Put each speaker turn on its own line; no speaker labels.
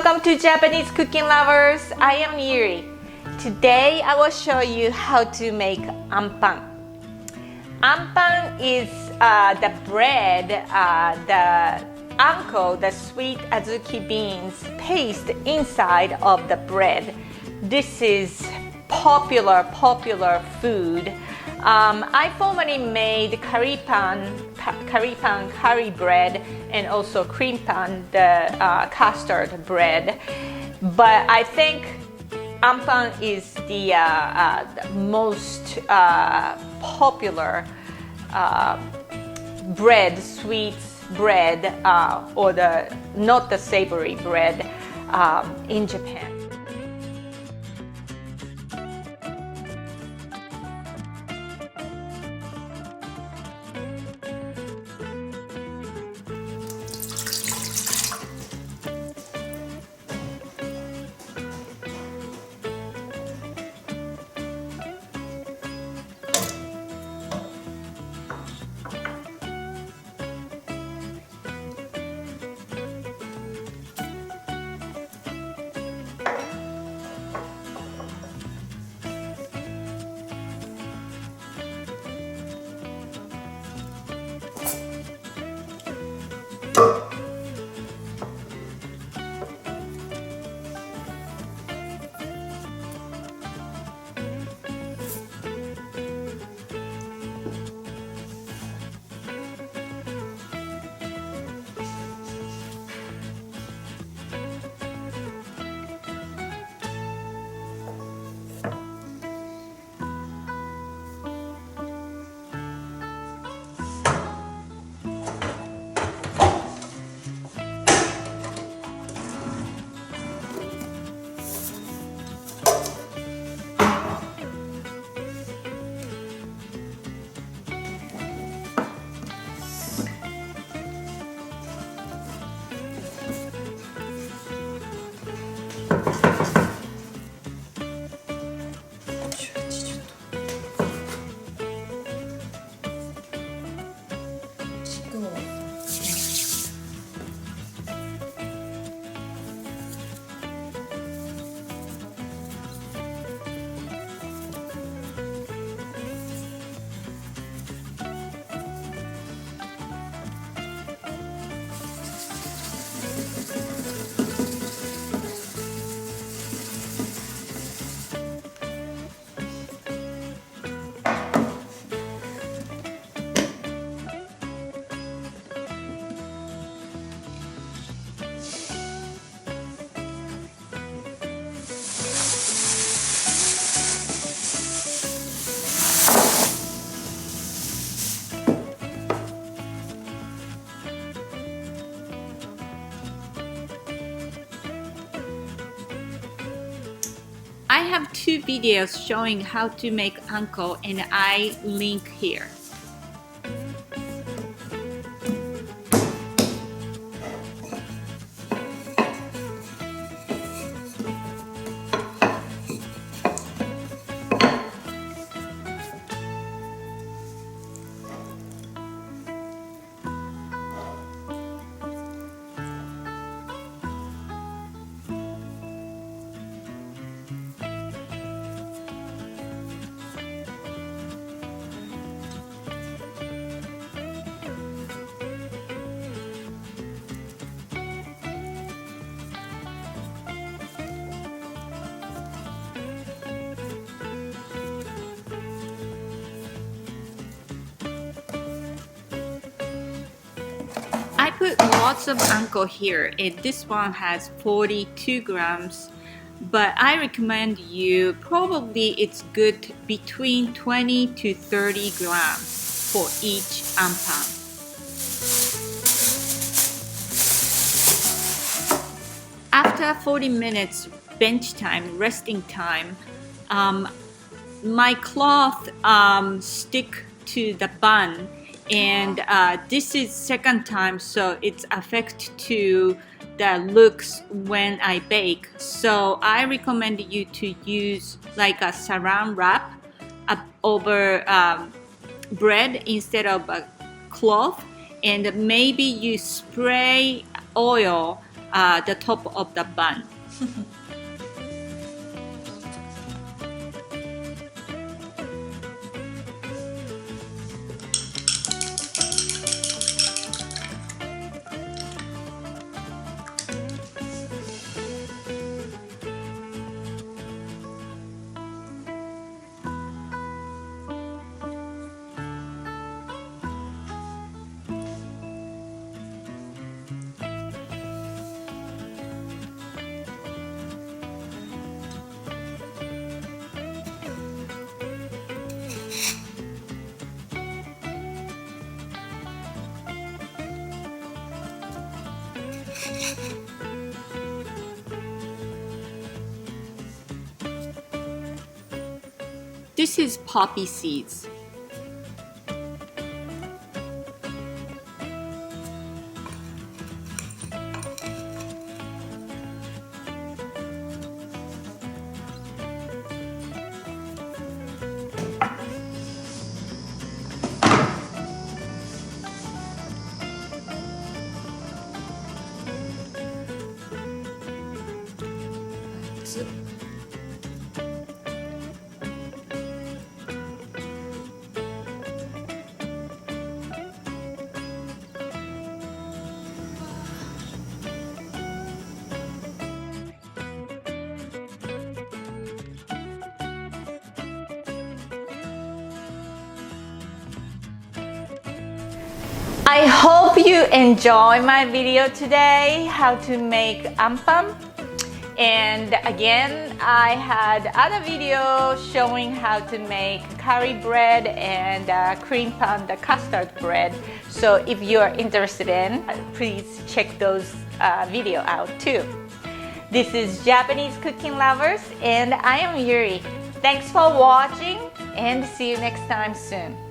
Welcome to Japanese Cooking Lovers. I am Yuri. Today I will show you how to make anpan. Anpan is the bread, the Anko, the sweet azuki beans paste inside of the bread. This is popular food. I formerly made curry bread, and also cream pan, the custard bread. But I think anpan is the most popular bread, sweet bread, or not the savory bread in Japan. I have two videos showing how to make Anko, and I link here. I put lots of Anko here, and this one has 42 grams, but I recommend you, probably it's good between 20 to 30 grams for each anpan. After 40 minutes bench time, resting time, my cloth stick to the bun, and this is second time, so it's affect to the looks when I bake. So I recommend you to use like a saran wrap over bread instead of a cloth, and maybe you spray oil the top of the bun. This is poppy seeds. I hope you enjoy my video today, how to make anpan. And again, I had other videos showing how to make curry bread and cream pan, the custard bread. So if you are interested in, please check those video out too. This is Japanese Cooking Lovers and I am Yuri. Thanks for watching and see you next time soon.